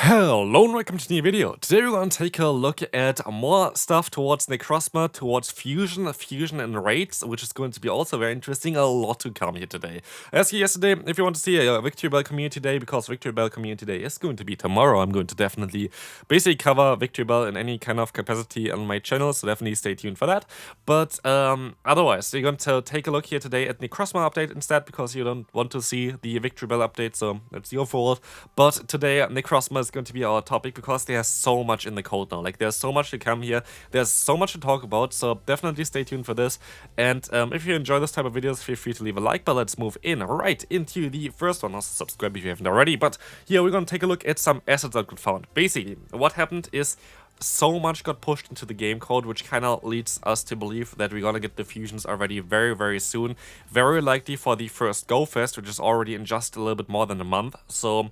Hello and welcome to the new video. Today we're going to take a look at more stuff towards Necrozma, towards fusion and raids, which is going to be also very interesting. A lot to come here today. As yesterday, if you want to see a Victory Bell Community Day, because Victory Bell Community Day is going to be tomorrow, I'm going to definitely basically cover Victory Bell in any kind of capacity on my channel, so definitely stay tuned for that. But otherwise, we're going to take a look here today at Necrozma update instead, because you don't want to see the Victory Bell update, so that's your fault. But today, Necrozma is going to be our topic because there's so much in the code now. Like, there's so much to come here. There's so much to talk about, so definitely stay tuned for this. And if you enjoy this type of videos, feel free to leave a like, but let's move in right into the first one. Also subscribe if you haven't already. But here we're going to take a look at some assets that got found. Basically, what happened is so much got pushed into the game code, which kind of leads us to believe that we're gonna get the fusions already very soon. Very likely for the first Go Fest, which is already in just a little bit more than a month. So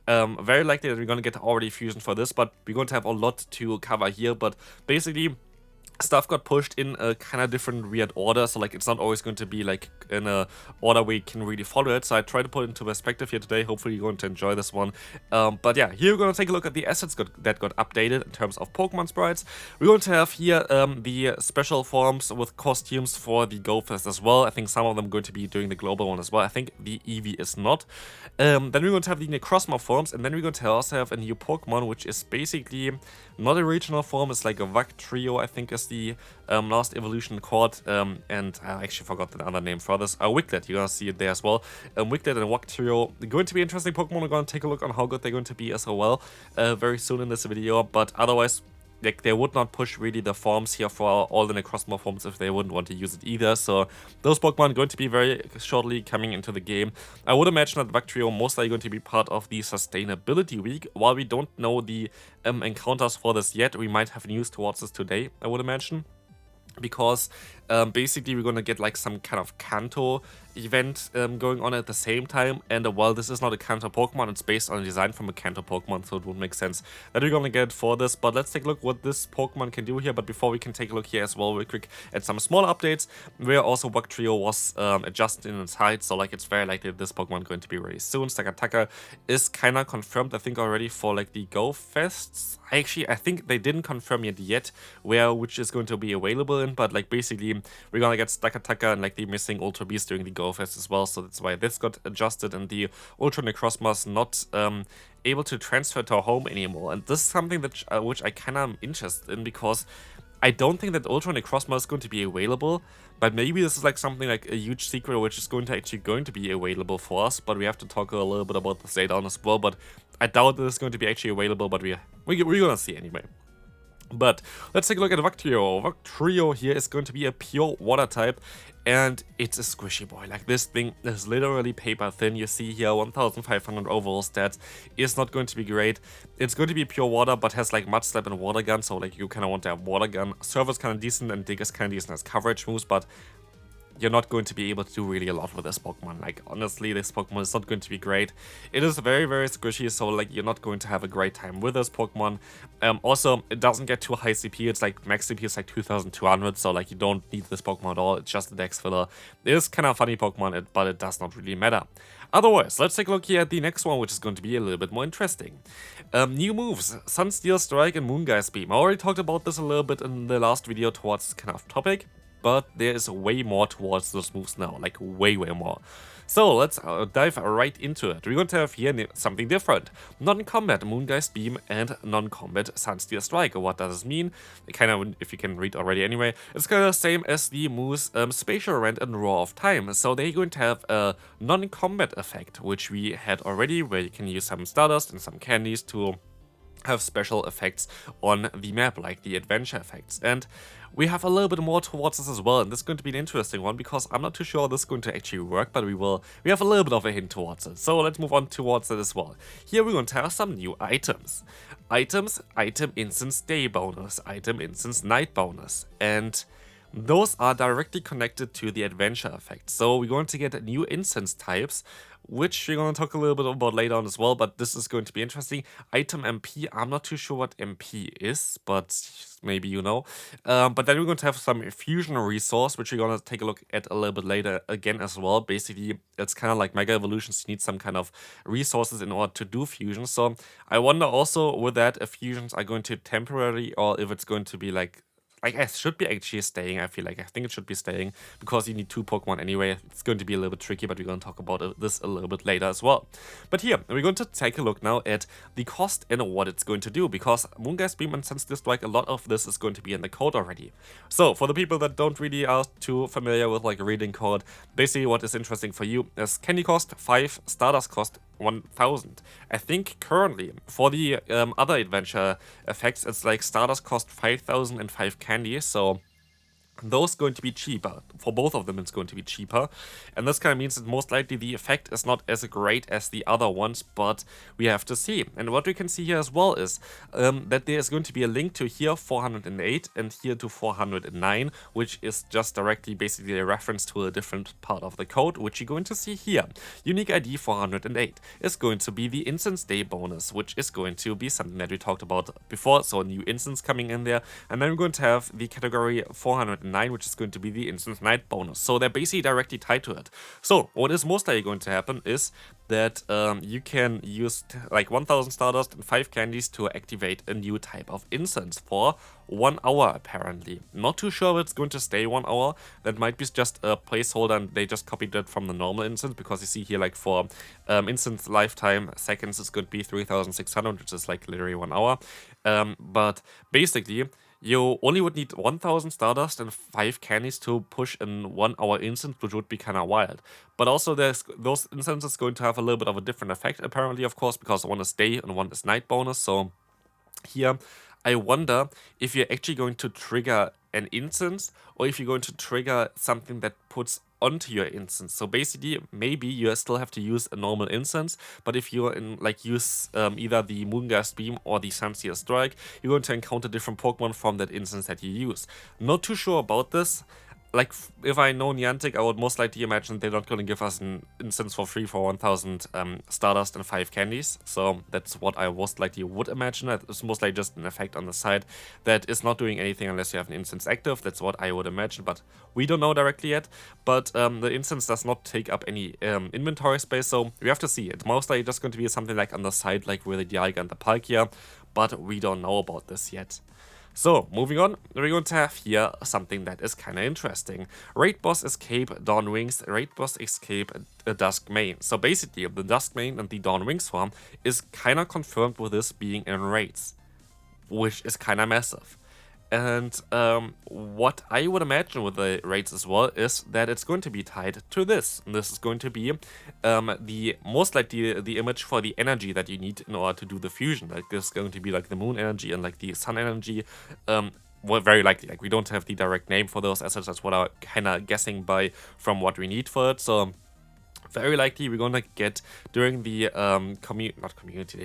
very likely that we're going to get already fusion for this, but we're going to have a lot to cover here. But basically, stuff got pushed in a kind of different weird order, so like it's not always going to be like in a order where you can really follow it. So I try to put it into perspective here today. Hopefully you're going to enjoy this one. But yeah, here we're going to take a look at the assets that got updated in terms of Pokemon sprites. We're going to have here the special forms with costumes for the Go Fest as well. I think some of them are going to be doing the global one as well. I think the Eevee is not. Then we're going to have the Necrozma forms, and then we're going to also have a new Pokemon, which is basically not a regional form. It's like a Wugtrio, I think is the last evolution called, and I actually forgot the other name for this. Wicklet, you're gonna see it there as well. Wicklet and Wugtrio, they're going to be interesting Pokemon. We're gonna take a look on how good they're going to be as well very soon in this video, but otherwise, like, they would not push really the forms here for all the Necrozma forms if they wouldn't want to use it either. So those Pokemon are going to be very shortly coming into the game. I would imagine that Wugtrio most likely going to be part of the sustainability week. While we don't know the encounters for this yet, we might have news towards this today, I would imagine. Because basically we're gonna get like some kind of Kanto event going on at the same time, and while this is not a Kanto Pokemon, it's based on a design from a Kanto Pokemon, so it would make sense that we're gonna get it for this. But let's take a look what this Pokemon can do here. But before we can take a look here as well real quick at some small updates, where also Wugtrio was adjusted in its height, so like it's very likely that this Pokemon going to be ready soon. Stakataka is kinda confirmed, I think, already for like the Go Fests. I think they didn't confirm yet which is going to be available in, but like basically we're gonna get Stakataka and like the missing Ultra Beast during the Go Fest as well, so that's why this got adjusted, and the Ultra Necrozma's not able to transfer to our home anymore. And this is something that which I kinda am interested in, because I don't think that Ultra Necrozma is going to be available, but maybe this is like something like a huge secret which is going to be available for us. But we have to talk a little bit about this later on as well. But I doubt that it's going to be actually available, but we're gonna see anyway. But let's take a look at Wugtrio. Wugtrio here is going to be a pure water type, and it's a squishy boy. Like, this thing is literally paper thin. You see here 1500 overall stats. Is not going to be great. It's going to be pure water, but has like Mud Slap and Water Gun, so like you kind of want to have Water Gun. Serve is kind of decent, and Dig is kind of decent as coverage moves, but you're not going to be able to do really a lot with this Pokemon. Like, honestly, this Pokemon is not going to be great. It is very squishy, so like you're not going to have a great time with this Pokemon. Also, it doesn't get too high CP. It's like max CP is like 2200, so like you don't need this Pokemon at all. It's just a dex filler. It is kind of funny Pokemon, but it does not really matter. Otherwise, let's take a look here at the next one, which is going to be a little bit more interesting. New moves: Sunsteel Strike and Moongeist Beam. I already talked about this a little bit in the last video towards this kind of topic, but there is way more towards those moves now, like way more. So let's dive right into it. We're going to have here something different: non-combat Moongeist Beam and non-combat Sunsteel Strike. What does this mean? Kind of, if you can read already anyway, it's kind of the same as the moves Spatial Rent and Roar of Time. So they're going to have a non-combat effect, which we had already, where you can use some Stardust and some candies to have special effects on the map, like the adventure effects. And we have a little bit more towards this as well, and this is going to be an interesting one, because I'm not too sure this is going to actually work, but we have a little bit of a hint towards it. So let's move on towards it as well. Here we're going to have some new items. Item Incense Day bonus, Item Incense Night bonus, and those are directly connected to the adventure effect. So we're going to get new incense types, which we're going to talk a little bit about later on as well, but this is going to be interesting. Item MP, I'm not too sure what MP is, but maybe you know. But then we're going to have some fusion resource, which we're going to take a look at a little bit later again as well. Basically, it's kind of like Mega Evolutions, you need some kind of resources in order to do fusion. So I wonder also with that if fusions are going to temporarily or if it's going to be like it should be actually staying, I feel like. I think it should be staying because you need 2 Pokemon anyway. It's going to be a little bit tricky, but we're going to talk about this a little bit later as well. But here, we're going to take a look now at the cost and what it's going to do, because Moongeist Beam and Sense Distrike, a lot of this is going to be in the code already. So, for the people that don't really are too familiar with like reading code, basically what is interesting for you is candy cost 5, Stardust cost 1000. I think currently for the other adventure effects, it's like Stardust cost 5000 and 5 candy, so those going to be cheaper. For both of them, it's going to be cheaper. And this kind of means that most likely the effect is not as great as the other ones, but we have to see. And what we can see here as well is that there is going to be a link to here 408 and here to 409, which is just directly basically a reference to a different part of the code, which you're going to see here. Unique ID 408 is going to be the Incense Day bonus, which is going to be something that we talked about before. So a new instance coming in there. And then we're going to have the category 409, which is going to be the Instance Night bonus. So they're basically directly tied to it. So what is most likely going to happen is that you can use like 1000 Stardust and 5 candies to activate a new type of incense for 1 hour apparently. Not too sure if it's going to stay 1 hour. That might be just a placeholder and they just copied it from the normal instance, because you see here like for instance lifetime seconds it's going to be 3600, which is like literally 1 hour. But basically you only would need 1000 Stardust and 5 candies to push in 1 hour instance, which would be kind of wild. But also there's those instances going to have a little bit of a different effect apparently, of course, because one is day and one is night bonus. So here I wonder if you're actually going to trigger an instance or if you're going to trigger something that puts onto your instance. So basically, maybe you still have to use a normal instance, but if you're in like use either the Moongeist Beam or the Sunseer Strike, you're going to encounter different Pokemon from that instance that you use. Not too sure about this. Like, if I know Niantic, I would most likely imagine they're not going to give us an instance for free for 1000 Stardust and 5 candies. So that's what I most likely would imagine. It's most likely just an effect on the side that is not doing anything unless you have an instance active. That's what I would imagine, but we don't know directly yet. But the instance does not take up any inventory space, so we have to see. It's most likely just going to be something like on the side, like with the Dialga and the Palkia, but we don't know about this yet. So, moving on, we're going to have here something that is kind of interesting. Raid Boss Escape Dawn Wings, Raid Boss Escape Dusk Mane. So basically, the Dusk Mane and the Dawn Wings form is kind of confirmed with this being in raids, which is kind of massive. And what I would imagine with the raids as well is that it's going to be tied to this. And this is going to be the most likely the image for the energy that you need in order to do the fusion. Like this is going to be like the moon energy and like the sun energy. Well, very likely. Like we don't have the direct name for those assets. That's what I'm kind of guessing by from what we need for it. So very likely we're gonna get during the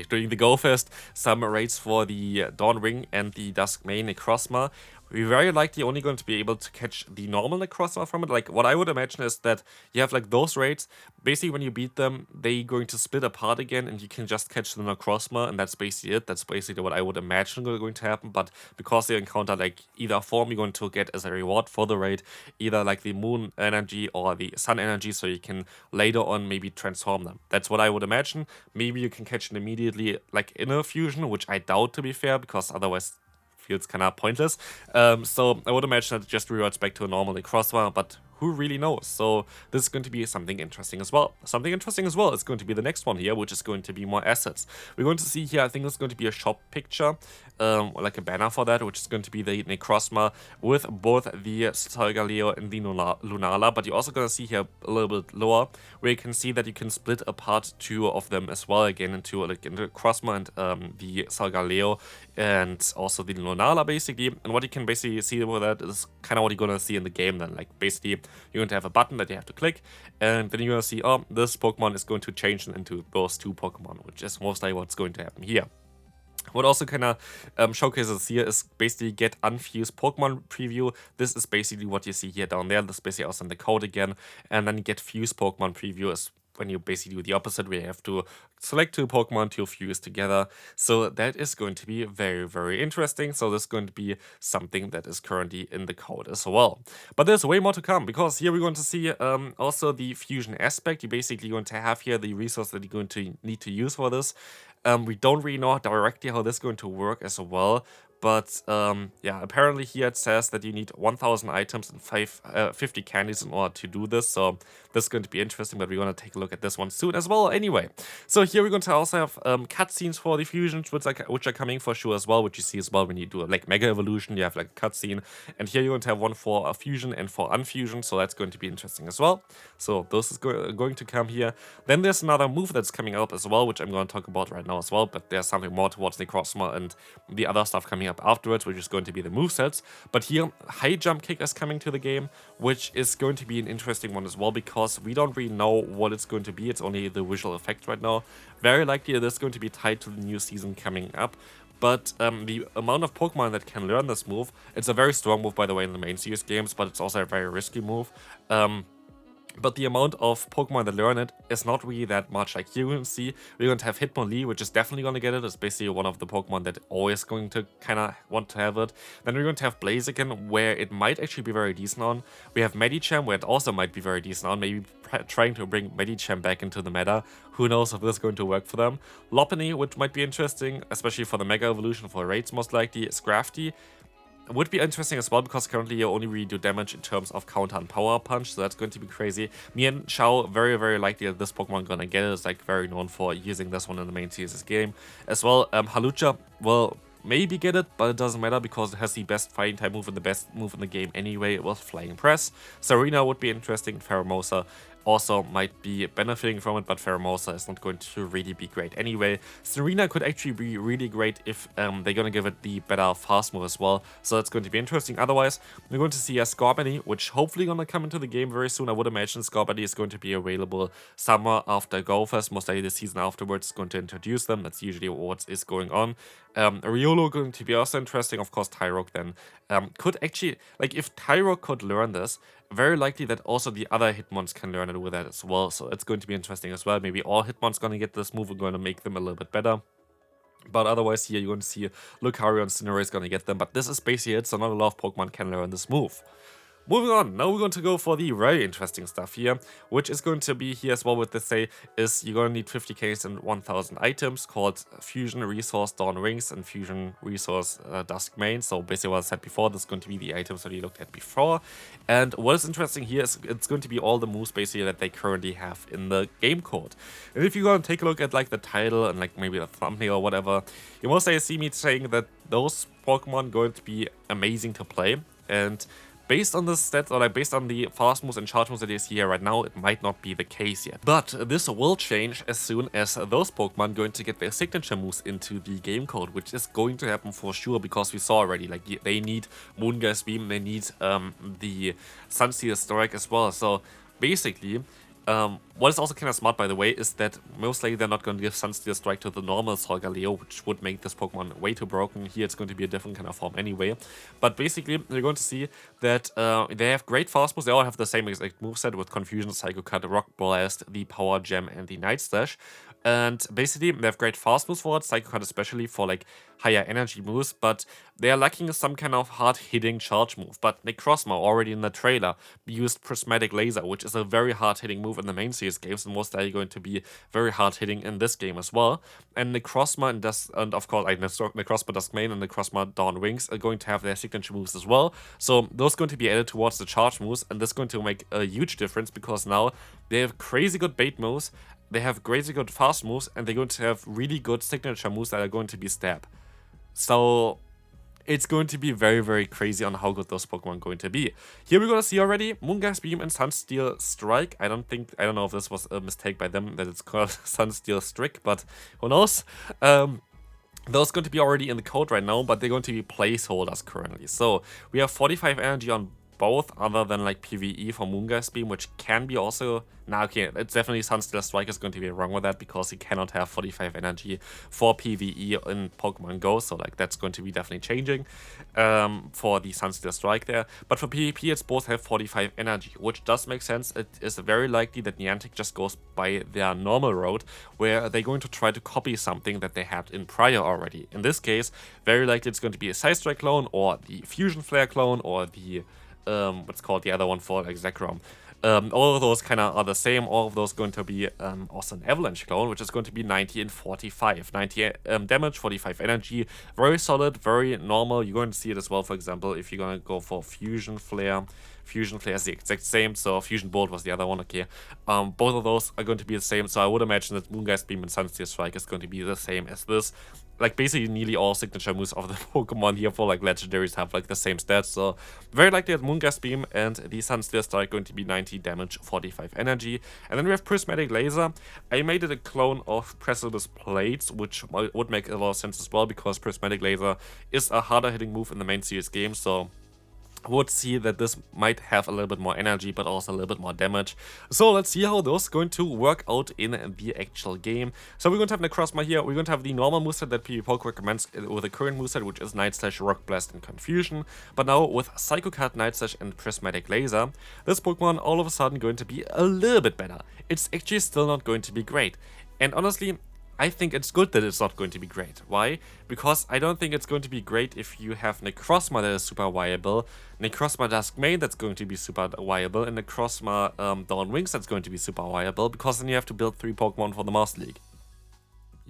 during the Go Fest some raids for the Dawn Wing and the Dusk Mane Necrozma. We're very likely only going to be able to catch the normal Necrozma from it. Like, what I would imagine is that you have, like, those raids. Basically, when you beat them, they're going to split apart again, and you can just catch the Necrozma, and that's basically it. That's basically what I would imagine going to happen. But because they encounter, like, either form you're going to get as a reward for the raid, either, like, the moon energy or the sun energy, so you can later on maybe transform them. That's what I would imagine. Maybe you can catch it immediately, like, in a fusion, which I doubt, to be fair, because otherwise feels kind of pointless. So I would imagine that it just reverts back to a normal Necrozma, but who really knows? So this is going to be something interesting as well. Something interesting as well is going to be the next one here, which is going to be more assets. We're going to see here, I think it's going to be a shop picture, like a banner for that, which is going to be the Necrozma with both the Solgaleo and the Lunala, but you're also going to see here a little bit lower, where you can see that you can split apart 2 of them as well, again into like the Necrozma and the Solgaleo, and also the Lunala basically. And what you can basically see with that is kind of what you're going to see in the game then. Like basically you're going to have a button that you have to click, and then you're going to see, oh, this Pokemon is going to change into those 2 Pokemon, which is most likely what's going to happen here. What also kind of showcases here is basically get unfused Pokemon preview. This is basically what you see here down there. This is basically also in the code again. And then get fused Pokemon preview is when you basically do the opposite, we have to select 2 Pokemon to fuse together. So that is going to be very, very interesting. So this is going to be something that is currently in the code as well. But there's way more to come, because here we're going to see also the fusion aspect. You're basically going to have here the resource that you're going to need to use for this. We don't really know directly how this is going to work as well. But yeah, apparently here it says that you need 1000 items and 50 candies in order to do this. So this is going to be interesting, but we're going to take a look at this one soon as well anyway. So here we're going to also have cutscenes for the fusions, which are coming for sure as well, which you see as well when you do like Mega Evolution, you have like a cutscene. And here you're going to have one for a fusion and for unfusion, so that's going to be interesting as well. So this is going to come here. Then there's another move that's coming up as well, which I'm going to talk about right now as well, but there's something more towards Necrozma and the other stuff coming up afterwards, which is going to be the movesets. But here, high jump kick is coming to the game, which is going to be an interesting one as well, because we don't really know what it's going to be. It's only the visual effect right now. Very likely it is going to be tied to the new season coming up. But the amount of Pokemon that can learn this move, it's a very strong move, by the way, in the main series games, but it's also a very risky move. But the amount of Pokemon that learn it is not really that much. Like here you can see, we're going to have Hitmonlee, which is definitely going to get it. It's basically one of the Pokemon that always going to kind of want to have it. Then we're going to have Blaziken, where it might actually be very decent on. We have Medicham, where it also might be very decent on. Maybe trying to bring Medicham back into the meta. Who knows if this is going to work for them. Lopunny, which might be interesting, especially for the Mega Evolution, for raids most likely. Scrafty would be interesting as well, because currently you only really do damage in terms of counter and power punch, so that's going to be crazy. Mian Chao, very, very likely that this Pokemon gonna get it. It's like very known for using this one in the main series game. As well, Halucha, well, maybe get it, but it doesn't matter because it has the best fighting type move and the best move in the game anyway with Flying Press. Serena would be interesting. Pheromosa also might be benefiting from it, but Pheromosa is not going to really be great anyway. Serena could actually be really great if they're going to give it the better fast move as well, so that's going to be interesting. Otherwise, we're going to see a Scorbunny, which hopefully going to come into the game very soon. I would imagine Scorbunny is going to be available summer after GoFest, most likely the season afterwards is going to introduce them. That's usually what is going on. Riolo going to be also interesting. Of course, Tyrogue then could actually, like if Tyrogue could learn this, very likely that also the other Hitmons can learn it with that as well. So it's going to be interesting as well. Maybe all Hitmons going to get this move and going to make them a little bit better. But otherwise here you're going to see Lucario and Cinderace is going to get them. But this is basically it, so not a lot of Pokemon can learn this move. Moving on, now we're going to go for the very interesting stuff here, which is going to be here as well. What they say is you're going to need 50k and 1000 items called Fusion Resource Dawn Wings and Fusion Resource Dusk Mane. So basically what I said before, this is going to be the items that you looked at before. And what is interesting here is it's going to be all the moves basically that they currently have in the game code. And if you're going to take a look at like the title and like maybe the thumbnail or whatever, you most likely see me saying that those Pokemon going to be amazing to play. And based on the stats, or like based on the fast moves and charge moves that you see here right now, it might not be the case yet. But this will change as soon as those Pokemon going to get their signature moves into the game code, which is going to happen for sure, because we saw already, like, they need Moongas Beam, they need the Sunsteel Strike as well. So basically, what is also kind of smart, by the way, is that most likely they're not going to give Sunsteel Strike to the normal Solgaleo, which would make this Pokemon way too broken. Here it's going to be a different kind of form anyway. But basically, you're going to see that they have great fast moves. They all have the same exact moveset with Confusion, Psycho Cut, Rock Blast, the Power Gem, and the Night Slash. And basically, they have great fast moves for it, Psycho Cut especially for like higher energy moves, but they are lacking some kind of hard-hitting charge move. But Necrozma, already in the trailer, used Prismatic Laser, which is a very hard-hitting move in the main series games, and most likely going to be very hard-hitting in this game as well. And Necrozma and of course, like Necrozma Dusk Mane and Necrozma Dawn Wings are going to have their signature moves as well. So those are going to be added towards the charge moves, and this is going to make a huge difference, because now they have crazy good bait moves, they have crazy good fast moves, and they're going to have really good signature moves that are going to be stab. So it's going to be very, very crazy on how good those Pokemon are going to be. Here we're going to see already Moongas Beam and Sunsteel Strike. I don't know if this was a mistake by them that it's called Sunsteel Strike, but who knows. Those are going to be already in the code right now, but they're going to be placeholders currently. So we have 45 energy on both other than like PvE for Moongeist Beam, which can be also... Nah, okay, it's definitely Sunsteel Strike is going to be wrong with that because you cannot have 45 energy for PvE in Pokemon Go, so like that's going to be definitely changing for the Sunsteel Strike there. But for PvP, it's both have 45 energy, which does make sense. It is very likely that Niantic just goes by their normal road, where they're going to try to copy something that they had in prior already. In this case, very likely it's going to be a Side Strike clone, or the Fusion Flare clone, or the what's called the other one for like Zekrom. All of those kind of are the same. All of those going to be also an Avalanche clone, which is going to be 90 and 45. 90 damage, 45 energy. Very solid, very normal. You're going to see it as well, for example, if you're going to go for Fusion Flare. Fusion Flare is the exact same, so Fusion Bolt was the other one, okay. Both of those are going to be the same, so I would imagine that Moongeist Beam and Sunsteel Strike is going to be the same as this. Like, basically, nearly all signature moves of the Pokemon here for, like, legendaries have, like, the same stats, so very likely that Moongeist Beam and the Sunsteel Strike going to be 90 damage, 45 energy. And then we have Prismatic Laser. I made it a clone of Precipice Plates, which would make a lot of sense as well, because Prismatic Laser is a harder hitting move in the main series game, so would see that this might have a little bit more energy, but also a little bit more damage. So let's see how those are going to work out in the actual game. So we're going to have Necrozma here. We're going to have the normal moveset that PvPoke recommends with the current moveset, which is Night Slash, Rock Blast, and Confusion. But now with Psycho Cut, Night Slash, and Prismatic Laser, this Pokemon all of a sudden going to be a little bit better. It's actually still not going to be great. And honestly, I think it's good that it's not going to be great. Why? Because I don't think it's going to be great if you have Necrozma that is super viable, Necrozma Dusk Mane that's going to be super viable, and Necrozma Dawn Wings that's going to be super viable, because then you have to build 3 Pokemon for the Master League.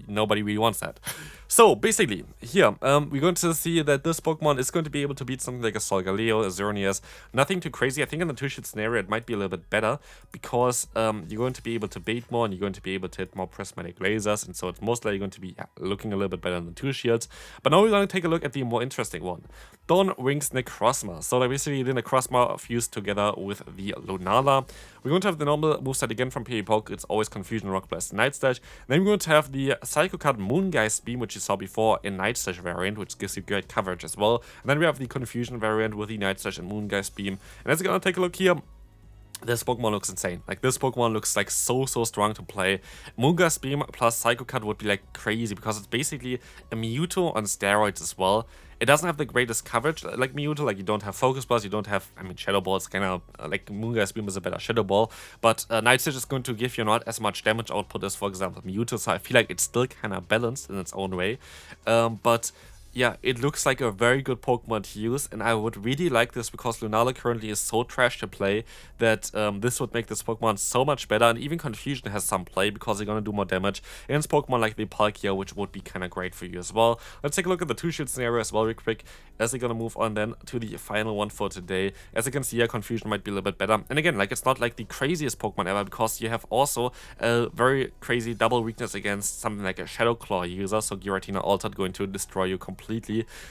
Nobody really wants that. So basically, here, we're going to see that this Pokemon is going to be able to beat something like a Solgaleo, a Xerneas. Nothing too crazy. I think in the 2-shot scenario it might be a little bit better, because you're going to be able to bait more, and you're going to be able to hit more Prismatic Lasers, and so it's most likely going to be looking a little bit better than the 2 shields. But now we're going to take a look at the more interesting one. Dawn Wings Necrozma. So like basically the Necrozma fused together with the Lunala. We're going to have the normal moveset again from PvPoke. It's always Confusion, Rock Blast, Night Slash. Then we're going to have the Psycho Cut Moongeist Beam, which you saw before in Night Slash variant, which gives you great coverage as well. And then we have the Confusion variant with the Night Slash and Moongeist Beam. And as you're going to take a look here, this Pokemon looks insane. Like, this Pokemon looks like so strong to play. Moongeist Beam plus Psycho Cut would be like crazy, because it's basically a Mewtwo on steroids as well. It doesn't have the greatest coverage like Mewtwo, like you don't have Focus Blast, you don't have, I mean, Shadow Ball is kind of, like Moongeist Beam is a better Shadow Ball, but Night Slash is going to give you not as much damage output as, for example, Mewtwo, so I feel like it's still kind of balanced in its own way, but yeah, it looks like a very good Pokemon to use, and I would really like this because Lunala currently is so trash to play that this would make this Pokemon so much better, and even Confusion has some play because you're gonna do more damage against Pokemon like the Palkia, which would be kind of great for you as well. Let's take a look at the 2-shot scenario as well real quick, as we're gonna move on then to the final one for today. As you can see here, Confusion might be a little bit better, and again, like, it's not like the craziest Pokemon ever, because you have also a very crazy double weakness against something like a Shadow Claw user, so Giratina Altered going to destroy you completely.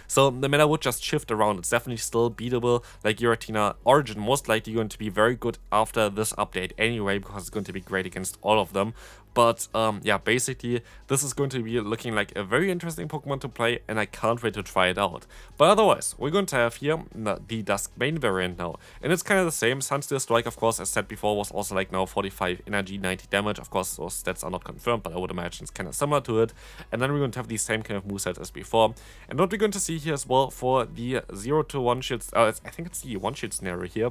So the meta would just shift around. It's definitely still beatable. Like Giratina Origin, most likely going to be very good after this update anyway, because it's going to be great against all of them. But yeah, basically this is going to be looking like a very interesting Pokemon to play, and I can't wait to try it out. But otherwise, we're going to have here the Dusk Mane variant now, and it's kind of the same. Sunsteel Strike, of course, as said before, was also like now 45 energy, 90 damage. Of course, those stats are not confirmed, but I would imagine it's kind of similar to it. And then we're going to have the same kind of moveset as before. And what we're going to see here as well for the 0 to 1 shields, I think it's the 1-shot scenario here.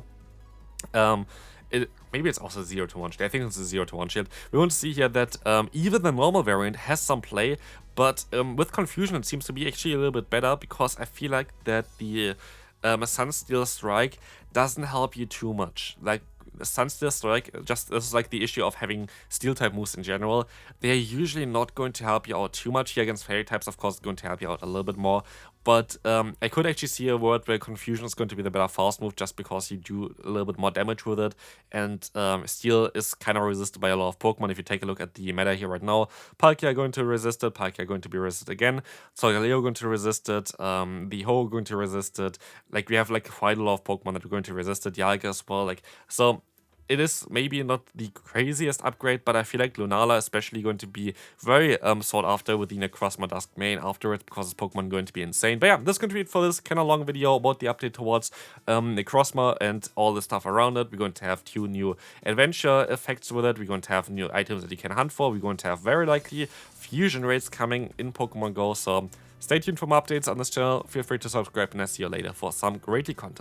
Maybe it's also 0 to 1 shield. I think it's a 0 to 1 shield. We want to see here that even the normal variant has some play, but with Confusion it seems to be actually a little bit better, because I feel like that the Sunsteel Strike doesn't help you too much. Like, Sunsteel Strike, just this is like the issue of having steel type moves in general. They're usually not going to help you out too much. Here against fairy types, of course, it's going to help you out a little bit more. But I could actually see a world where Confusion is going to be the better fast move, just because you do a little bit more damage with it. And Steel is kind of resisted by a lot of Pokemon. If you take a look at the meta here right now, Palkia are going to resist it, Palkia are going to be resisted again, Solgaleo going to resist it, the Ho going to resist it. Like, we have like quite a lot of Pokemon that are going to resist it, Dialga as well. Like, so it is maybe not the craziest upgrade, but I feel like Lunala especially going to be very sought after with the Necrozma Dusk Mane afterwards, because this Pokemon going to be insane. But yeah, this is going to be it for this kind of long video about the update towards Necrozma and all the stuff around it. We're going to have 2 new adventure effects with it. We're going to have new items that you can hunt for. We're going to have very likely fusion rates coming in Pokemon Go. So stay tuned for more updates on this channel. Feel free to subscribe, and I'll see you later for some great content.